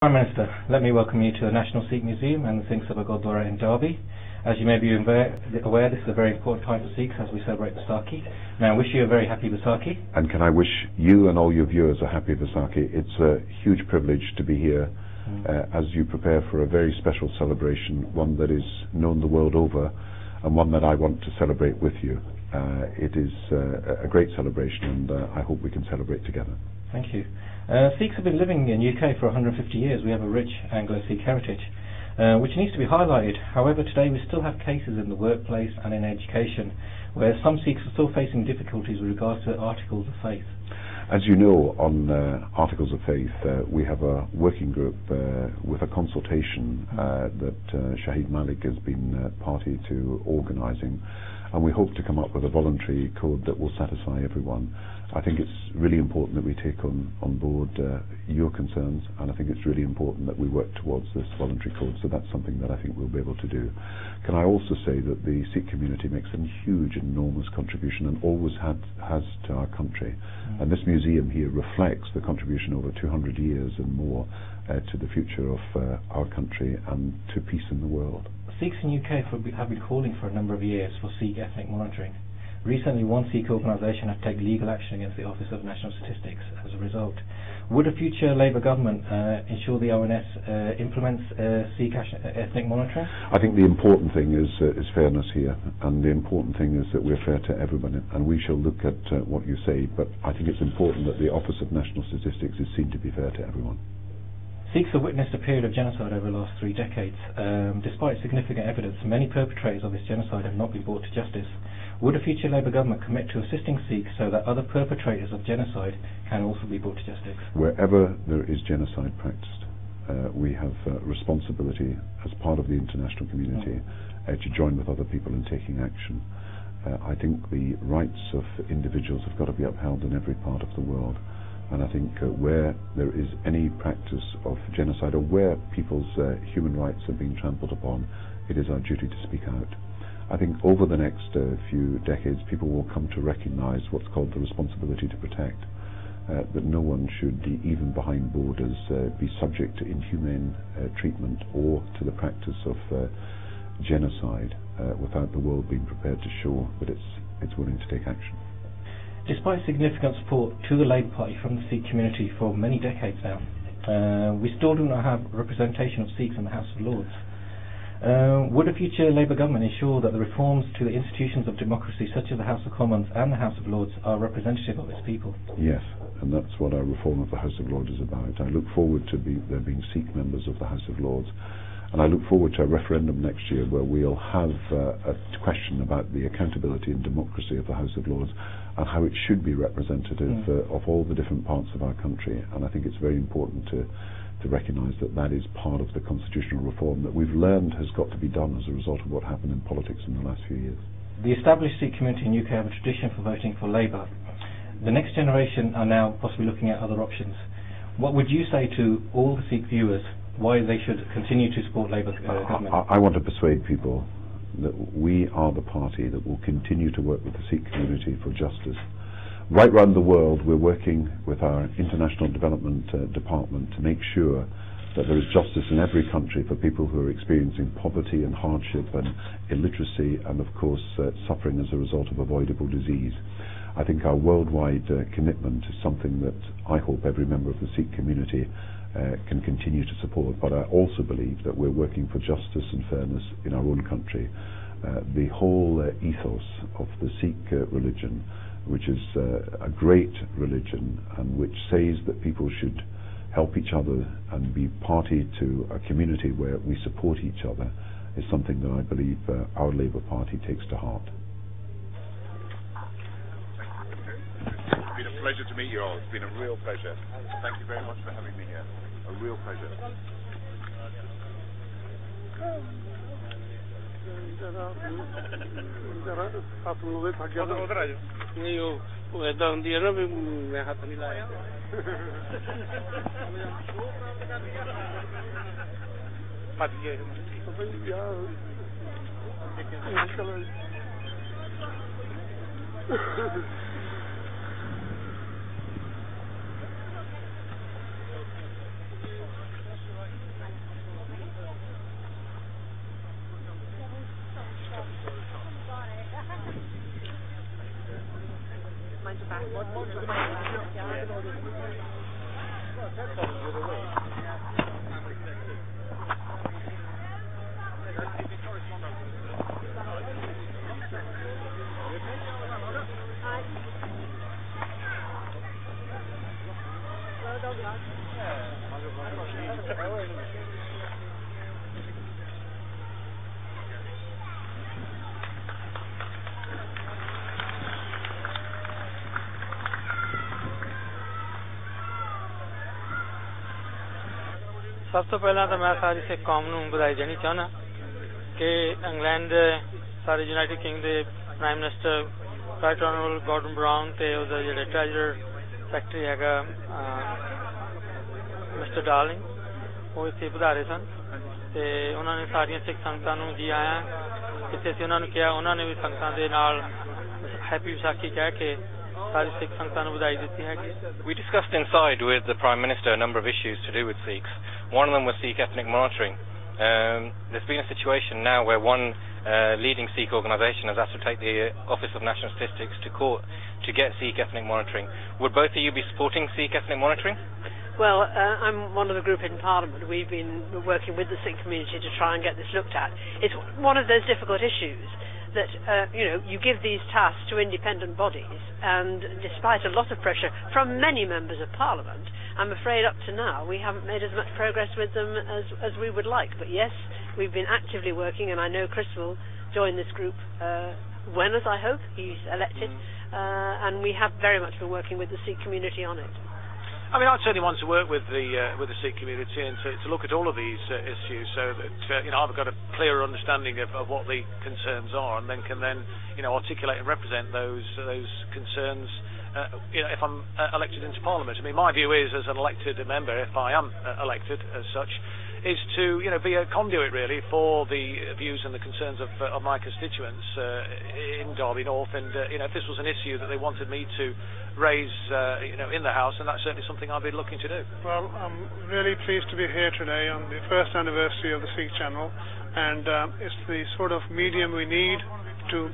Prime Minister, let me welcome you to the National Sikh Museum and the Singh Sabha Gurdwara in Derby. As you may be aware, this is a very important time for Sikhs as we celebrate Vaisakhi. May I wish you a very happy Vaisakhi. And can I wish you and all your viewers a happy Vaisakhi. It's a huge privilege to be here as you prepare for a very special celebration, one that is known the world over and one that I want to celebrate with you. It is a great celebration, and I hope we can celebrate together. Thank you. Sikhs have been living in UK for 150 years. We have a rich Anglo-Sikh heritage, which needs to be highlighted. However, today we still have cases in the workplace and in education where some Sikhs are still facing difficulties with regards to articles of faith. As you know, on Articles of Faith, we have a working group with a consultation that Shahid Malik has been party to organising, and we hope to come up with a voluntary code that will satisfy everyone. I think it's really important that we take on board your concerns, and I think it's really important that we work towards this voluntary code, so that's something that I think we'll be able to do. Can I also say that the Sikh community makes a huge, enormous contribution and always has to our country, and this museum here reflects the contribution over 200 years and more to the future of our country and to peace in the world. Sikhs in UK have been calling for a number of years for Sikh ethnic monitoring. Recently, one Sikh organisation has taken legal action against the Office of National Statistics as a result. Would a future Labour government ensure the ONS implements Sikh ethnic monitoring? I think the important thing is fairness here, and the important thing is that we're fair to everyone, and we shall look at what you say, but I think it's important that the Office of National Statistics is seen to be fair to everyone. Sikhs have witnessed a period of genocide over the last 3 decades. Despite significant evidence, many perpetrators of this genocide have not been brought to justice. Would a future Labour government commit to assisting Sikhs so that other perpetrators of genocide can also be brought to justice? Wherever there is genocide practiced, we have responsibility as part of the international community to join with other people in taking action. I think the rights of individuals have got to be upheld in every part of the world. And I think where there is any practice of genocide or where people's human rights are being trampled upon, it is our duty to speak out. I think over the next few decades, people will come to recognise what's called the responsibility to protect, that no one should, even behind borders, be subject to inhumane treatment or to the practice of genocide without the world being prepared to show that it's willing to take action. Despite significant support to the Labour Party from the Sikh community for many decades now, we still do not have representation of Sikhs in the House of Lords. Would a future Labour government ensure that the reforms to the institutions of democracy, such as the House of Commons and the House of Lords, are representative of its people? Yes, and that's what our reform of the House of Lords is about. I look forward to there being Sikh members of the House of Lords, and I look forward to a referendum next year where we'll have a question about the accountability and democracy of the House of Lords and how it should be representative of all the different parts of our country. And I think it's very important to recognise that is part of the constitutional reform that we've learned has got to be done as a result of what happened in politics in the last few years. The established Sikh community in UK have a tradition for voting for Labour. The next generation are now possibly looking at other options. What would you say to all the Sikh viewers why they should continue to support Labour government? I want to persuade people that we are the party that will continue to work with the Sikh community for justice. Right round the world, we're working with our International Development Department to make sure that there is justice in every country for people who are experiencing poverty and hardship and illiteracy and, of course, suffering as a result of avoidable disease. I think our worldwide commitment is something that I hope every member of the Sikh community can continue to support, but I also believe that we're working for justice and fairness in our own country. The whole ethos of the Sikh religion, which is a great religion and which says that people should help each other and be party to a community where we support each other, is something that I believe our Labour Party takes to heart. It's been a pleasure to meet you all. It's been a real pleasure. Thank you very much for having me here. A real pleasure. सब तो पहला तो मैं सारी सिख कौम नूं बधाई देनी चाहना कि इंग्लैंड दे सारे यूनाइटेड किंग दे prime minister right honourable Gordon Brown ते उहदा जेहड़ा ट्रेजरर सैकटरी हैगा मिस्टर डार्लिंग वो इत्थे पधारे सन ते उन्होंने सारियां सिख संगतां नूं जी आया जिथे असीं उन्होंने कहा उन्होंने भी संगतां दे नाल हैप्पी विसाखी कह के सारी सिख संगतां नूं बधाई दित्ती हैगी. We discussed inside with the Prime Minister a number of issues to do with Sikhs. One of them was Sikh ethnic monitoring. There's been a situation now where one leading Sikh organisation has asked to take the Office of National Statistics to court to get Sikh ethnic monitoring. Would both of you be supporting Sikh ethnic monitoring? Well, I'm one of the group in Parliament. We've been working with the Sikh community to try and get this looked at. It's one of those difficult issues that, you give these tasks to independent bodies, and despite a lot of pressure from many members of Parliament, I'm afraid up to now we haven't made as much progress with them as we would like. But yes, we've been actively working, and I know Chris will join this group when, as I hope, he's elected, and we have very much been working with the Sikh community on it. I mean, I certainly want to work with the Sikh community and to look at all of these issues, so that I've got a clearer understanding of what the concerns are, and then can articulate and represent those concerns. If I'm elected into Parliament, I mean, my view is, as an elected member, if I am elected as such, is to be a conduit really for the views and the concerns of my constituents in Derby North, and if this was an issue that they wanted me to raise in the House, and that's certainly something I'll be looking to do. Well, I'm really pleased to be here today on the first anniversary of the Sikh Channel, and it's the sort of medium we need to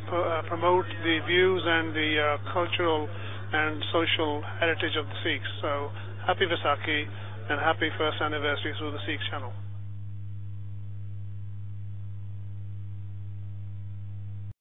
promote the views and the cultural and social heritage of the Sikhs. So happy Vaisakhi and happy first anniversary through the Sikh Channel.